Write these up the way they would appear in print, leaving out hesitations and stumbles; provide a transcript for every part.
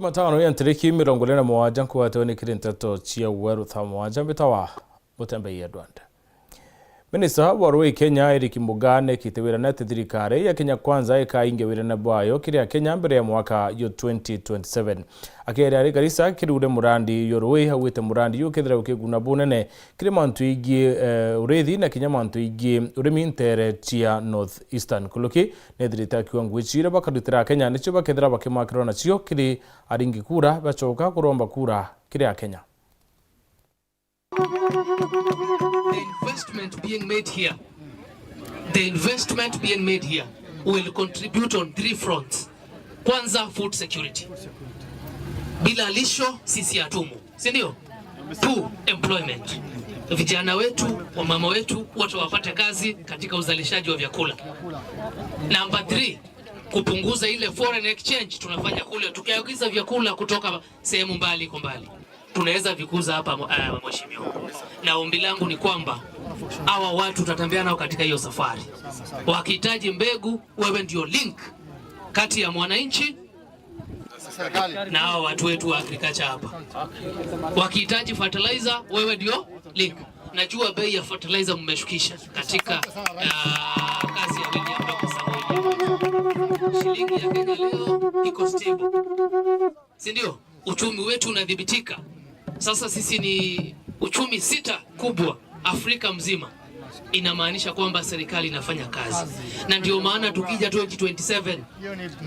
Jumatano ya ntiriki mirongole na mwaja kuwate ni kirinteto chia weru tha mwaja bitawa mutembe ya Rwanda. Minista wa Kenya Eric Mugane kitewira na thirikari ya Kenya Kwanza ikaingewira na bwayo kiria Kenya mbere ya mwaka yo 2027. Akere ari garisa kirude murandi yorwe hawite murandi yo kethira ukiguna bunene kiri mantu igi urethi na Kenya mantu igi urimi ntere chia North Eastern kuluki nethirita kiwangwicira bakadutira Kenya nicho bakethira bakimakirwa na cio kiri aringi kura bachoka kuromba kura kiria Kenya. The investment being made here will contribute on 3 fronts. Kwanza, food security. Bila lisho sisi hatumu, si ndio? 2, employment. Vijana wetu, wamama wetu wote wapate kazi katika uzalishaji wa vyakula. Number 3, kupunguza ile foreign exchange tunafanya kule, tukiagiza vyakula kutoka sehemu mbali kwa mbali tunaweza vikuza hapa mheshimiwa. Na ombi langu ni kwamba hawa watu tutatembea nao katika hiyo safari. Wakihitaji mbegu, wewe ndio link kati ya mwananchi na hawa watu wetu wa agriculture hapa. Wakihitaji fertilizer, wewe ndio link. Najua bei ya fertilizer mmeshukisha katika kazi ya William Samoei. Shilingi ya Kenya leo iko stable, si ndio? Uchumi wetu unadhibitika. Sasa sisi ni uchumi 6 kubwa Afrika mzima. Inamaanisha kwamba serikali inafanya kazi. Na ndio maana tukija 2027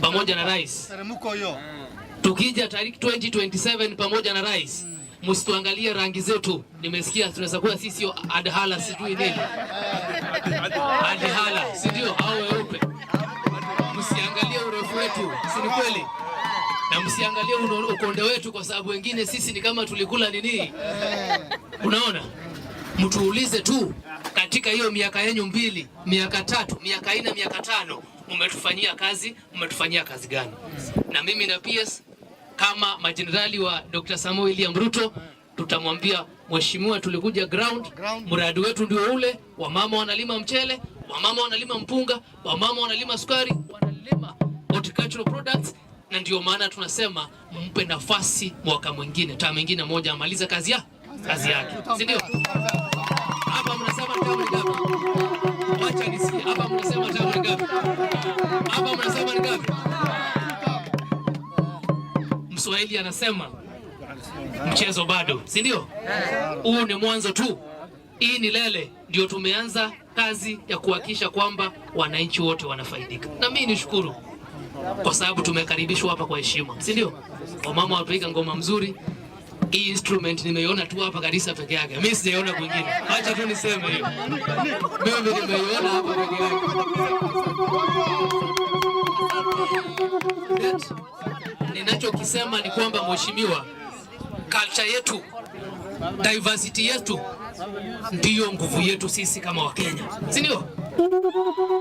pamoja na rais. Tukija tariki 2027 pamoja na rais. Msituangalie rangi zetu. Nimesikia tunaweza kuwa sisi adhala sijui nini. Adhala, si ndio? Au weupe. Msiangalie urefu wetu, si ni kweli? Na msiangalie ukonde wetu kwa sababu wengine sisi ni kama tulikula nini. Unaona? Mtuulize tu katika hiyo miaka yenu 2, miaka 3, miaka 4, miaka 5 umetufanyia kazi gani? Na mimi na PS kama majenerali wa Dr. Samoei William Ruto tutamwambia mheshimiwa, tulikuja ground, mradi wetu ndio ule, wamama wanalima mchele, wamama wanalima mpunga, wamama wanalima sukari, wanalima horticultural products. Na ndio maana tunasema mpe nafasi mwaka mwingine, tamu mwingine moja amalize kazi yake, si ndio? Hapa mnasema tamu ngapi? Acha nisikie. Hapa mnasema tamu ngapi? Hapa mnasema ngapi? Mswahili anasema mchezo bado, si ndio? Huu ni mwanzo tu. Hii ni lele, ndio tumeanza kazi ya kuhakikisha kwamba wananchi wote wanafaidika. Na mimi nishukuru kwa sababu tumekaribishwa hapa kwa heshima, si ndio? Wamama wapiga ngoma mzuri. Hii instrument nimeiona tu hapa Garissa peke yake. Mimi sijaona kwingine. Acha tu niseme hiyo. Mimi nimeiona hapa peke yake. Ninachokisema ni kwamba mheshimiwa, culture yetu, diversity yetu ndiyo nguvu yetu sisi kama Wakenya, si ndio?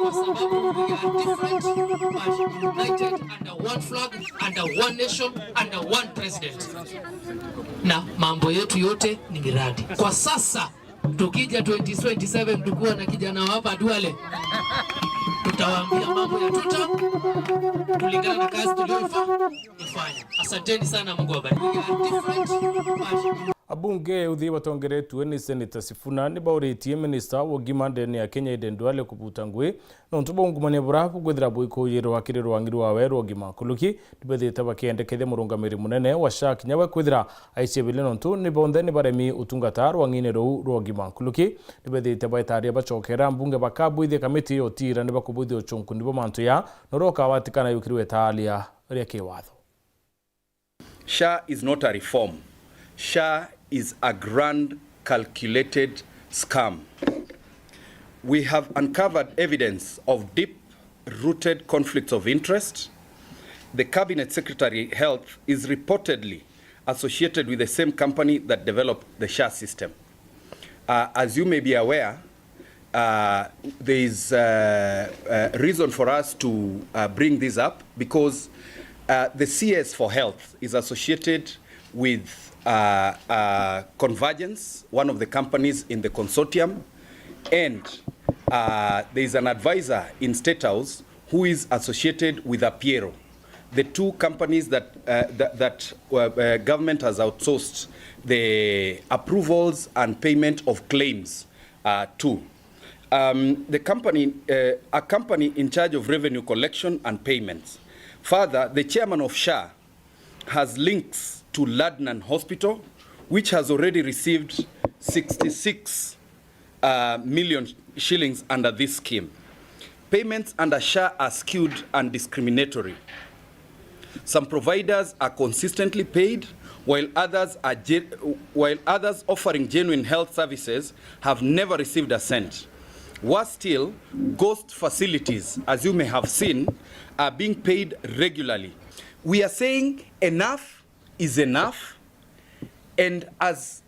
Kwa sababu we are different but united under one flag, under one nation, under one president. Na mambo yetu yote ni miradi. Kwa sasa tukija 2027 tukuwa na kijana hapa Duale, tutawaambia mambo ya tulingana na kazi tuliyofanya. Asanteni sana, Mungu awabariki. Abunge uthi batongeretwe ni Senator Sifuna ni bauritie Minister wa Gimande ya Kenya Aden Duale kubuta ngui no ntubongumane burafu gwethira boiko yero wakiriro wangiru wa weru ogima kuluki dibethite bakiendekethe murungamiri munene wa SHA nyawe kwethira aicebile no ntu ni bonde ni baremi utungataro wangine ro ogima kuluki dibethite baitaria bachokera mbunge bakabuithie kamiti otira ni bakubuithie ochunku ndibo mantu ya noroka watikana yukiriwe talia ria kiwatho. SHA is not a reform. SHA is a grand calculated scam. We have uncovered evidence of deep-rooted conflicts of interest. The Cabinet Secretary Health is reportedly associated with the same company that developed the SHA system. As you may be aware, there is reason for us to bring this up because the CS for Health is associated with Convergence, one of the companies in the consortium, and there is an advisor in State House who is associated with Apiero. the two companies that government has outsourced the approvals and payment of claims to. The company, a company in charge of revenue collection and payments. Further, the chairman of SHA has links to Ladnan Hospital, which has already received 66 million shillings under this scheme. Payments under SHA are skewed and discriminatory. Some providers are consistently paid, while others offering genuine health services have never received a cent. Worse still, ghost facilities, as you may have seen, are being paid regularly. We are saying enough is enough, and as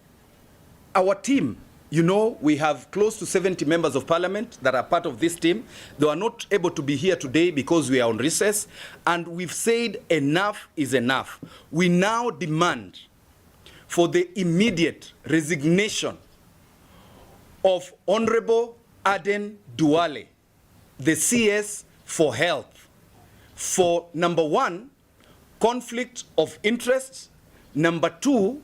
our team, you know, we have close to 70 members of parliament that are part of this team. They are not able to be here today because we are on recess, and we've said enough is enough. We now demand for the immediate resignation of Honorable Aden Duale, the CS for Health, for number 1, conflict of interest, number 2,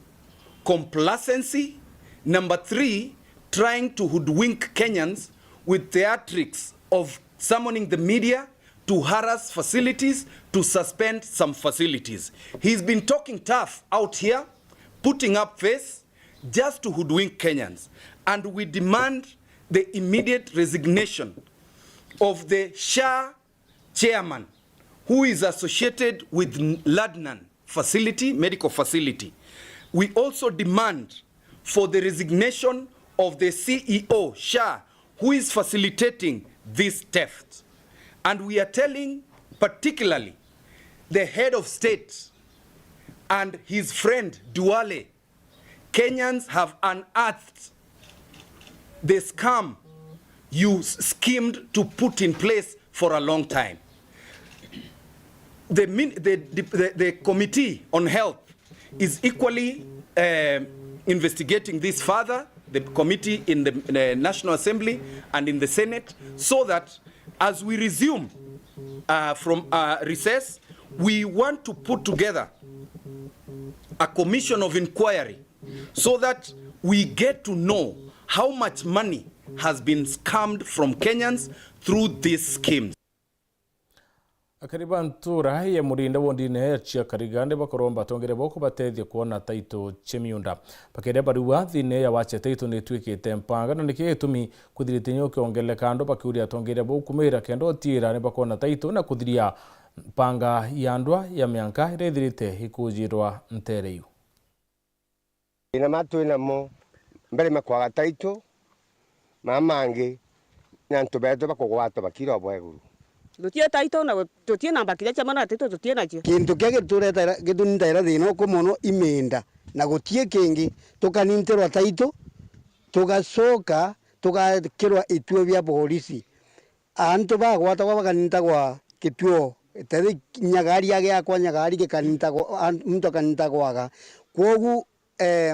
complacency, number 3, trying to hoodwink Kenyans with theatrics of summoning the media to harass facilities, to suspend some facilities. He's been talking tough out here, putting up face just to hoodwink Kenyans. And we demand the immediate resignation of the SHA chairman, who is associated with Ladnan facility, medical facility. We also demand for the resignation of the CEO, SHA, who is facilitating this theft. And we are telling particularly the head of state and his friend Duale, Kenyans have unearthed the scam you schemed to put in place for a long time. The Committee on Health is equally investigating this further, the committee in the National Assembly and in the Senate, so that as we resume from recess, we want to put together a commission of inquiry so that we get to know how much money has been scammed from Kenyans through these schemes. Akariba ntura ya murinda wondine ya chia karigande bakoromba tongere boko batethia kuona taito chemiunda pakede baruwa thine ya wache taito netwikite mpanga na nikitumi kuthiritinyo kiongele kando bakiuria tongere bo kumira kendo tira ne bakona taito na kuthiria mpanga yandwa ya mianka irethirite ikujirwa ntereiu ina matu ina mo mbere makwaga taito mamange na ntubeto bakogwato bakiro bweguru tutie taito na tutie namba kile chama na taito tutie na chio kintu kege tureta gidundaira thino ko mono imenda na gutie kingi tukaninterwa taito tugacoka tugakirwa itwe bya polisi antu bagwata bakaninta kwa kituo tedi nyagari yake akwa nyagari ke kaninta kwa mtu kaninta kwaga kwogu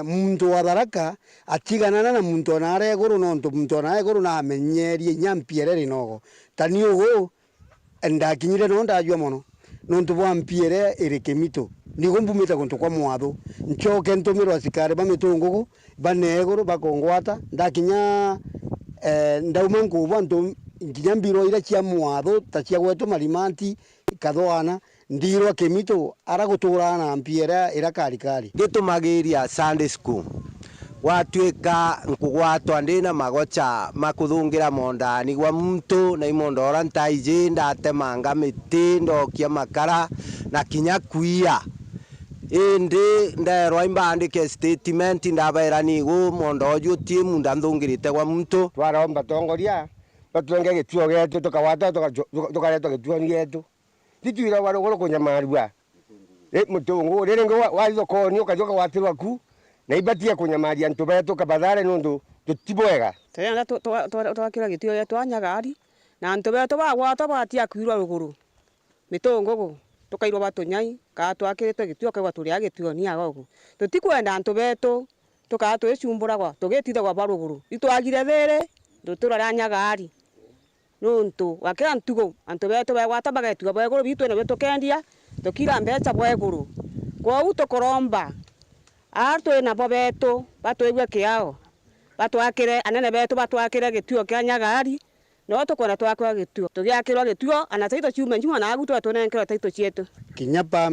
muntu wa baraka atiganana na muntu nare guru nonto muntu nae guru na amenyerie nyampiere rinogo tani ugo ndakinyire no ndajwa mono nonto bwampiere erekemito nigumbumita kuntu kwa mwatho nchoke ntumiro asikare bamitungugu baneguru bakongwata ndakinya ndauma nkuba ntu nginyambiro ira cia mwatho ta cia gwetu marimanti kathwana ndiro kemito araguturana mpiera ira karikari gitumagiria Sunday school watwika nkugwatwa ndina magocha makuthungira mondani gwa muntu na imondora ntaije ndatemanga miti ndokia makara na kinya kuia indi nderwa imbandike statement ndabaira nigu mondoju tie munda nthungirite gwa muntu twaromba tongoria batwenge gituo getu tukawata tukaletwa gituo getu tituira warugoro kunyamarua mutungu rirengo wathokoni ukajoka watirwa ku na ibatia kunyamaria ntubeto kabadhare nundu tutibwega tayanga twakira gitio ya twanyagari na ntubeto bagwata batia kwirwa ruguru mitungugu tukairwa batunyai ka twakirite gitio kwa turi agitio ni agogu tutikwenda ntubeto tukatwe cumburagwa tugititha gwa baruguru itwagire there ndutura nyagari nuntu wakira ntugo antubeto bagwata bagetwa baguru bitu na beto kendia tukira mbeca bweguru kwa u tukuromba artu na bobetu batwigwe kiao batwakire anene betu batwakire gituo kia Nyagari no tukona twakwa gituo tugiakirwa gituo ana taito ciume njuma na agutu atunenkero taito cietu kinyapa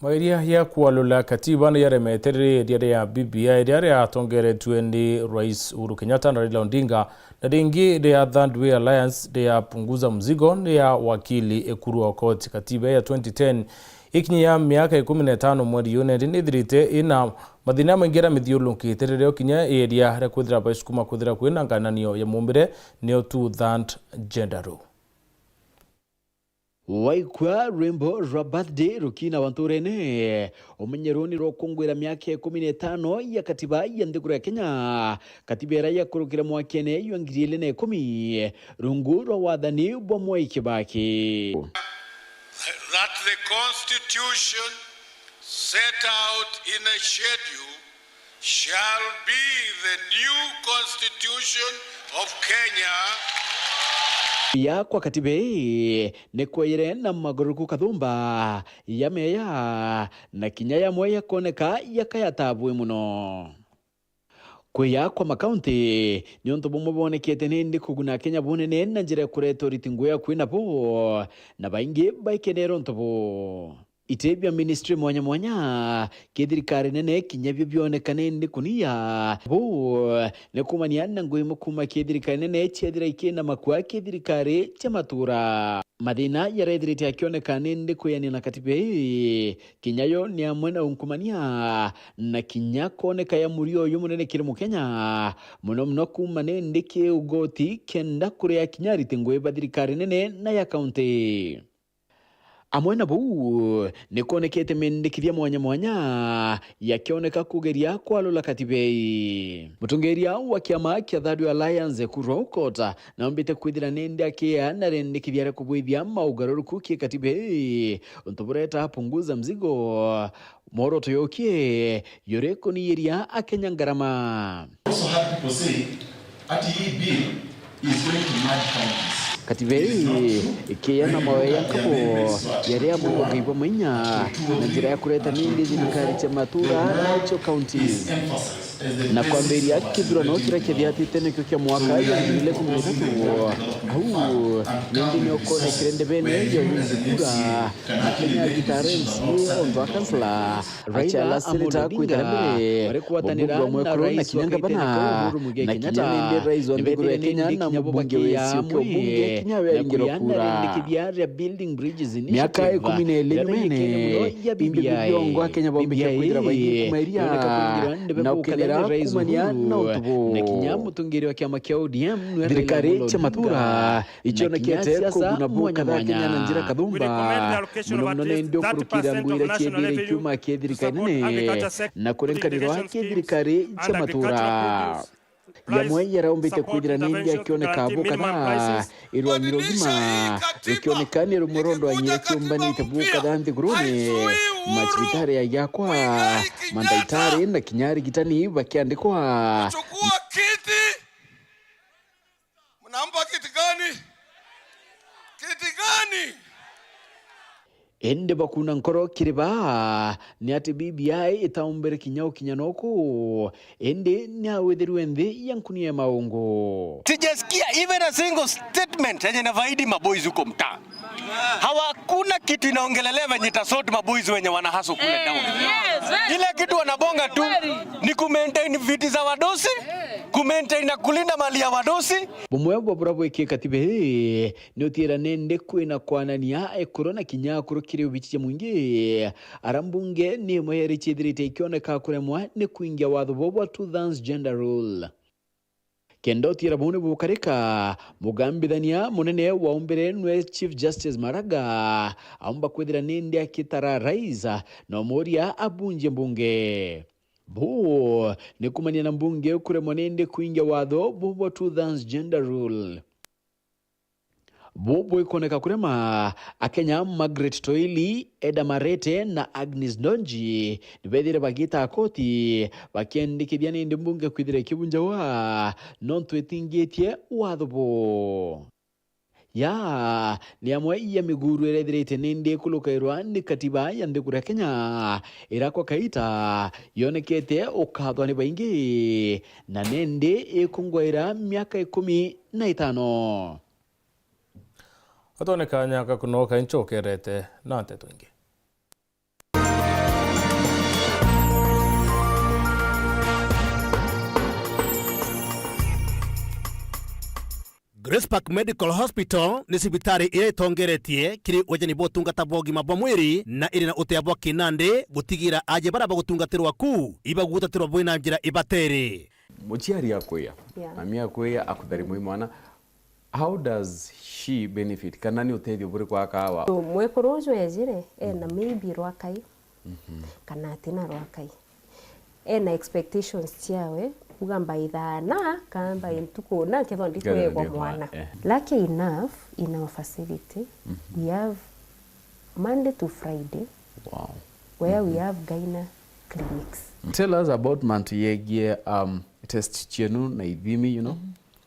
Mairia ya kualula katiba na yaremetere diare ya BBI diare ya tongere tuendi Rais Uhuru Kenyatta na Raila Odinga na dingi de ya Third Way Alliance de ya punguza mzigo ya wakili Ekuru Aukot. Katiba ya 2010 ikinya miaka 15 mwezi Juni ndithirite ina mathina maingira mithiulunki terereo kinya area ya kuthira baisukuma kuthira kwina ngananio ya mumbire neo tu that gender role. Waikwa rwimbo rwa birthday rukina wanturene omenyeroni rokongwira miaka 15 ya katiba ya nthiguru ya Kenya katiba ya kurukira mwakene yangiriele na 10 rungu rwa wathani bwa Mwai Kibaki that the constitution set out in a schedule shall be the new constitution of Kenya. Ya kwa katiba ne kwire na maguruku kathumba ya meya na kinya ya moya koneka ya kayatabwe muno kuya kwa makaunti nyonto bomo bonekete nindi kuguna Kenya bunene na njira kureto ritinguya kwina po na baingi baikenero ntobo itebya ministry mwanya kithirikari nene kinya byo byonekane ndi kunia bo ne kumania na nguimo kuma kithirikari nene chethira ikena makwa kithirikari chamatura madina ya redrite akionekane ndi kuyani na katibe kinyayo ni amwena unkumania na kinya koneka ya murio yumunene kiri mu Kenya muno kumane ndike ugoti kenda kure ya kinyari tingwe badirikari nene na ya county amwena buu nikonekete mendikithia mwanya yakioneka kugeria kwalula katibei mutungeria wa kiama kia Third Way Alliance Ekuru Aukot na mbite kwithira nende akia na rendikithia kubwithia maugaruruku ki katibei untobureta punguza mzigo moro toyokie yoreko ni yeria akenya ngarama. Also have people say that the bill is going to merge counties. Katibei ikiana mawe ya kapo yarea mungu kipo mwenya na njira ya kureta nindi zirikari chamatura cho counties na kwa mberi ya kidura na ukira kediati tene kyo kia mwaka ya ile kumitatu au nindi nyoko na kirende bene yo yuzikura na Kenya gitarensi ondo akansla Raila Seneta kuitarabire warekuwatanira na Rais wa Kenya na kinyana Rais wa ndiguru ya Kenya na mbunge wesio kyo bunge kinyawe ingirokura building bridges miaka 14 mene bimbi biongo Kenya bombeke kuidira bayi kumairia na ukenera kumania na utubo na kinyamu tungiri wa kiama kia ODM dirikari chamatura ichonekete kuguna buka da Kenya na njira kadhumba mnone ndio kurukira nguire kiedire kuma kiedirikari nene na kurenkanirwa kiedirikari chamatura yamwe yaraombete kugira nindi akioneka abuka na irwa nyirogima ikionekana rumorondo anyire cyumbani tabuka dandi gurune machitare ya yakwa mandaitare na kinyari gitani bakiandikwa chukua kiti mnampa kiti gani ende bakuna nkoro kiriba ni ati BBI itaumbere kinyao kinyanoko ende ni awedheru ende yankunia maungo sijasikia even a single statement yenye navaidi maboys huko mtaa. Hawakuna kitu inaongelelea venye tasoti maboys wenye wanahaso kule down. Ile kitu wanabonga tu ni kumaintain viti za wadosi, kumaintain na kulinda mali ya wadosi. Bumwebo bravo ike katibe ni utira nende kwena kwanania ekorona kinyakuru kiri ubichiche mwingi arambunge ni mweri chidirite ikioneka kuremwa ni kuingia watho bobo to transgender rule kendo tira bune bukareka mugambithania munene wa umbere nwe Chief Justice Maraga amba kwithira nindi akitara Raisa na moria abunje mbunge bo ni kumania na mbunge kuremwa nende kuingia watho bobo to transgender rule bobo ikoneka kurema akenya Margaret Toili, Eda Marete na Agnes Ndonji nibethire bagita akoti bakiandikithia nindi mbunge kwithira kibunja wa non twetingetie watho bo ya ni amwe ya miguru erethirite nindi kulukairwa ni katiba ya ndiguru ya Kenya irakwa kaita yonekete ukathwa ni baingi na nindi ikungwaira miaka 15 Otonekanya kakunoka inchokerete na nteto ingi. Grace Park Medical Hospital ni sibitari ira itongeretie kiri wajani botungata bogima bwa mwiri na iri na utea bwa kinande butigira aje baraba gutungatirwa ku iba gutatirwa bwina njira ibatere muchiari yakweya ami yakweya akuthari mwana. How does she benefit? Kana ni uteithio buri kwa kawa mwekurujo ejire na maybe rwakai kana tina rwakai na expectations ciawe ugamba ithana kamba intuko na kethondi kwego mwana. Lucky enough in our facility we have Monday to Friday where we have gyna clinics. Tell us about Mantuyegie test chenu na ithimi, you know.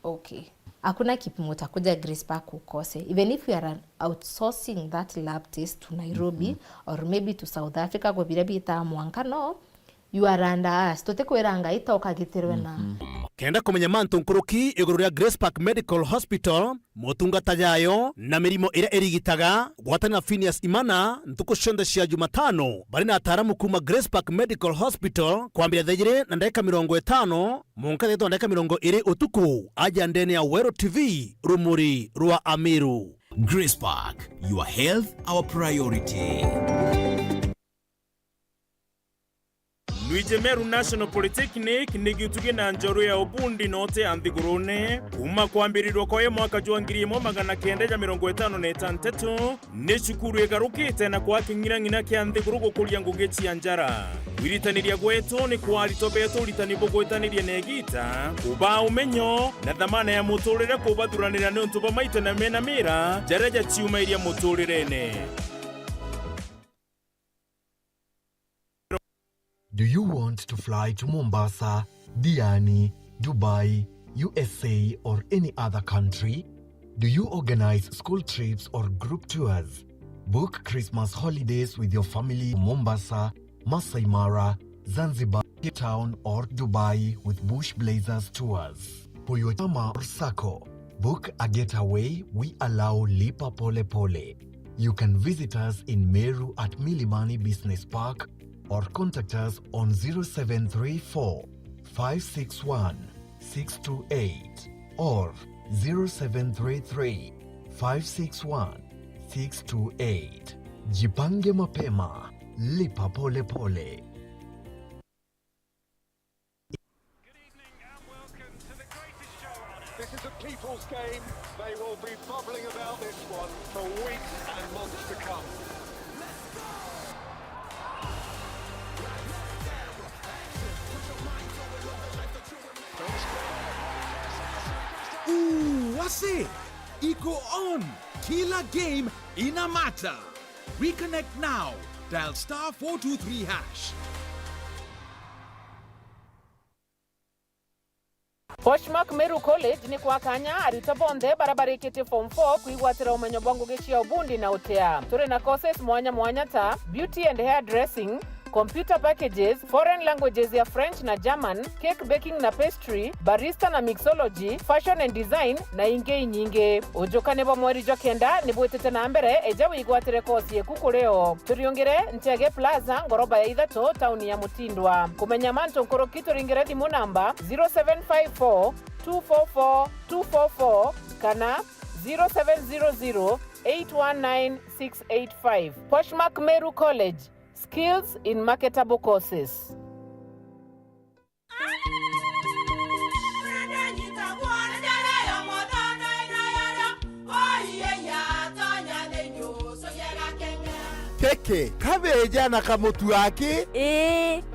Okay. Hakuna kipimo takuja Grace Park ukose. Even if we are outsourcing that lab test to Nairobi or maybe to South Africa kwa bila bita mwankano, you are under us. Tote kweranga ita ukagitirwe na. Kenda kumenya mantu nkuruki iguru ria Grace Park Medical Hospital motungata yayo na mirimo ira erigitaga gwatana Phineas Imana ntuko shonde cia Jumatano bari na ataramu kuma Grace Park Medical Hospital kwambira thejire na ndeka 50 munka theto ndeka 20 utuku aja ndene ya Wero TV rumuri rwa Amiru. Grace Park, your health our priority. Luijemeru National Polytechnic nigituge na njoro ya obundi note anthigurune kuma kwambirirwa kwa mwaka jwa 1956 ni cukuru egarukite na kwa kingirangina kia anthiguru gukuria ngugi cia njara. Wiritaniria gwetu ni kwarito beto uritani bugwetaniria negita kuba umenyo na dhamana ya muturire kubathuranira ni untuba maite na mena mira jareja ciuma iria muturirene. Do you want to fly to Mombasa, Diani, Dubai, USA, or any other country? Do you organize school trips or group tours? Book Christmas holidays with your family in Mombasa, Masai Mara, Zanzibar, Cape Town, or Dubai with Bush Blazers tours. For your chama or sako, book a getaway. We allow Lipa Pole Pole. You can visit us in Meru at Milimani Business Park or contact us on 0734 561 628 or 0733 561 628. Jipange mapema, lipa pole pole. This is a people's game. They will be bubbling about this one for weeks and months to come. Wase, iko on. Kila game ina matter. Reconnect now. Dial *423#. Poshmark Meru College ni kwa kanya arita bonde barabara ikete form 4 kuigwatira umenyo bwangu gechi ya ubundi na utea. Turi na courses mwanya ta beauty and hair dressing, computer packages, foreign languages ya French na German, cake baking na pastry, barista na mixology, fashion and design na ingei nyinge. Ujokane bo mweri jokenda ni bwetete na mbere eja wigwatire kosi ekuku leo. Turiongere Ntege Plaza ngoroba ya Idhato tauni ya Mutindwa. Kumenya manto nkorokito ringere dimu namba 0754 244 244 kana 0700 819 685. Poshmark Meru College. Skills in marketable courses. Keke, kabeja na kamutu wake?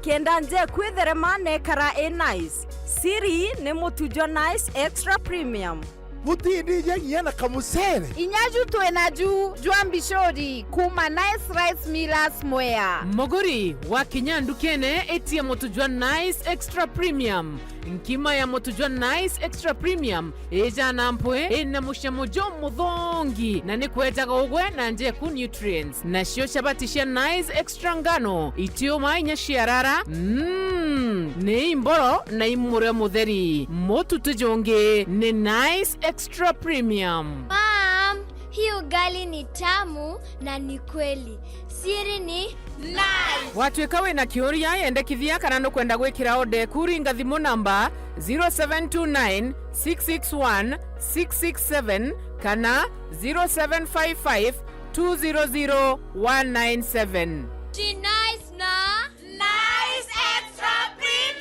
Kenda nje kwithere mane kara nice. Siri ni mutujo nice extra premium. Mutindije nyana kamusere. Inyaju tuenaju juambishori kuma Nice Rice Millers Mwea. Mogori wa Kinyandukene etia motujwa Nice Extra Premium. Nkima ya motujwa Nice Extra Premium eja nampwe ena mushamojo mudhongi na nikweta gogwe na nje ku nutrients na shio shabatisha Nice Extra ngano itio mainya shiarara ne imboro na imure mutheri motu tujonge ne Nice Extra Premium. Mom, hii ugali ni tamu na ni kweli. Siri ni nice. Watwekawe na kioria yende kithia kana no kwenda gwikira ode kuringa thimu namba 0729 661 667 kana 0755 200 197. Ji nice na Nice Extra Premium.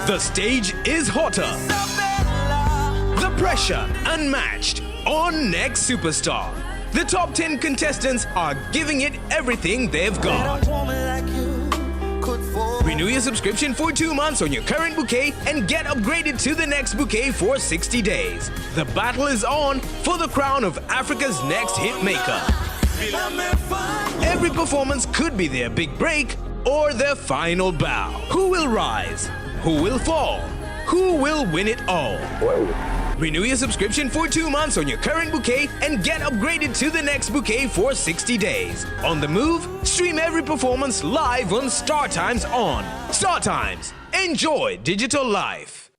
The stage is hotter. The pressure unmatched on Next Superstar. The top 10 contestants are giving it everything they've got. Renew your subscription for 2 months on your current bouquet and get upgraded to the next bouquet for 60 days. The battle is on for the crown of Africa's next hit maker. Every performance could be their big break or their final bow. Who will rise? Who will fall? Who will win it all? Renew your subscription for 2 months on your current bouquet and get upgraded to the next bouquet for 60 days. On the move, stream every performance live on Star Times on. Star Times. Enjoy digital life.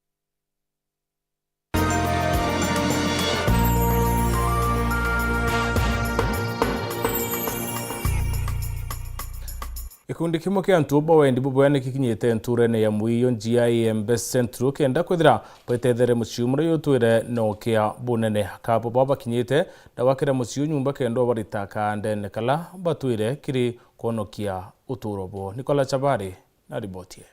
Ikundi kimwe kia ntuba wendi bubwene kikinyete nturene ya muiyo GIM Best Central kenda kwithira bwetethere muciumura yutwire no kia bunene kapo baba kinyete dawakira muciu nyumba kendo baritaka ndene kala batwire kiri konokia uturobo. Nicola Chabari na ribotie.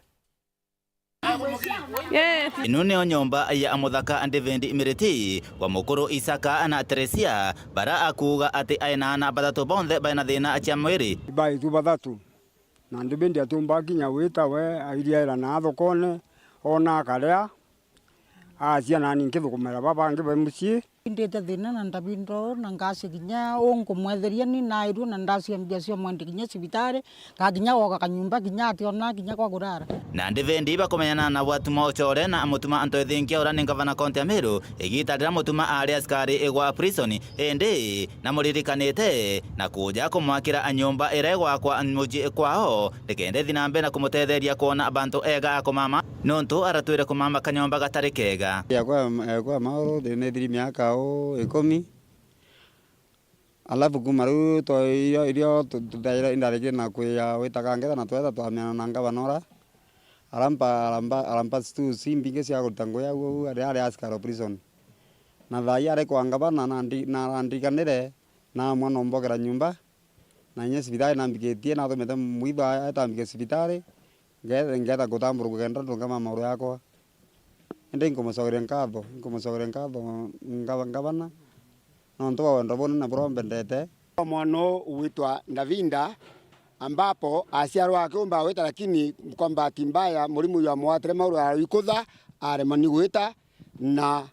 Inune onyomba ya amuthaka andevendi imiriti wa mukuru Isaka na Teresia bara akuga ati aina na batatu bonde baina thina acha mwiri bai tu batatu na ndibendi atumba kinya wita we airia na thokone ona karea acia na ninki thukumera baba ngi mucii ndete thina na ndabindo na ngasi kinya ongo mwetheria ni nairu na ndasi mbia cio mwandi kinya cibitari ka kinya goka kanyumba kinya ati ona kinya kwa gurara na ndivendi bakomenyana na watuma ochore na mutuma anto thinkia ora ninga vana konti amiru igitadira mutuma ari askari egwa prison ende na muririkanite na kuja kumwakira anyumba iregwa kwa muji kwao ndikende thinambe na kumutetheria kuona abantu ega akomama nonto aratwire kumama kanyumba gatari kega kwa mauro de thiri miaka 10 alafu kumaru to irio tutaira indareke na kuya wetaka ngetha na twetha twamena na ngavanora arampa stu simbinge cia gutango ya gu ari askaro prison na thai are kwa ngavana na ndikanire na mwana mbogera nyumba na nye cibitari na mbiketie na thomete muitha atambike cibitari ngetha gutamburu kugenda ndungama mauru yakwa ende ngumucogeria nkatho ngavana no ntoa wendo bona na brombe ndete mwana uitwa Ndavinda ambapo asiarwa akiomba weta lakini kwa bahati mbaya mulimu ya mwatire mauru alikutha aremani gwita na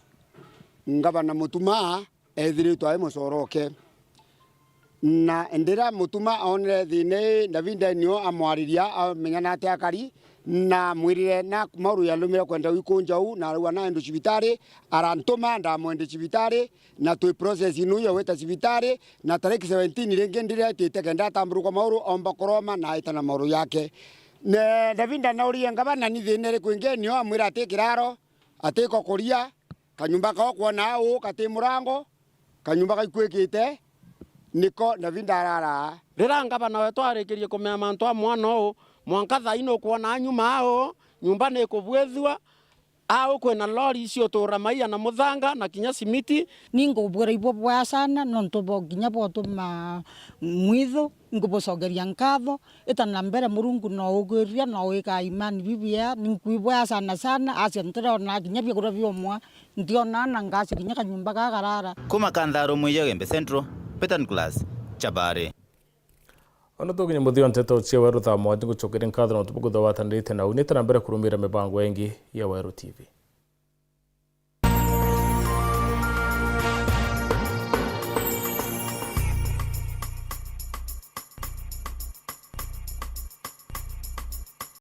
ngavana mutuma ethiritwa ai mucoroke na endera mutuma onere thine Ndavinda nio amwariria amenyana ate akari na mwirire na mauru ya lumira kwenda wikunjau na wana endo cibitari arantuma nda mwende cibitari na tu process inu yo weta cibitari na tariki 17 renge ndire titeke ndatamburu kwa mauru omba koroma na itana mauru yake ne Ndavinda na uri ngabana ni thinere kwingenio amwira ate kiraro ate kokoria kanyumba ka kuona u kate murango kanyumba kaikwekite niko Ndavinda arara rira ngabana wetu arikirie kumea mantu amwana u mwanka thaino kuona nyuma ao nyumba ne kubwethwa ao kwena lori icio tura maia na muthanga na kinya simiti ningo bwera ibo bwa sana no ntobo kinya botuma mwitho ngubocogeria nkatho itana mbere murungu no ugiria no wika imani bibia ninkuibwa sana acia ntira na kinya bia kura biomwa ndiona na ngasi kinya kanyumba gagarara kuma kandharo mwiyo Gembe Central Peter Nicholas Chabare. Ono tuginye muthio nteto cia Weru thaa 1 gucukira nkatho no tubugu thawata ndite na unite na mbere kurumira mibango engi ya Weru TV.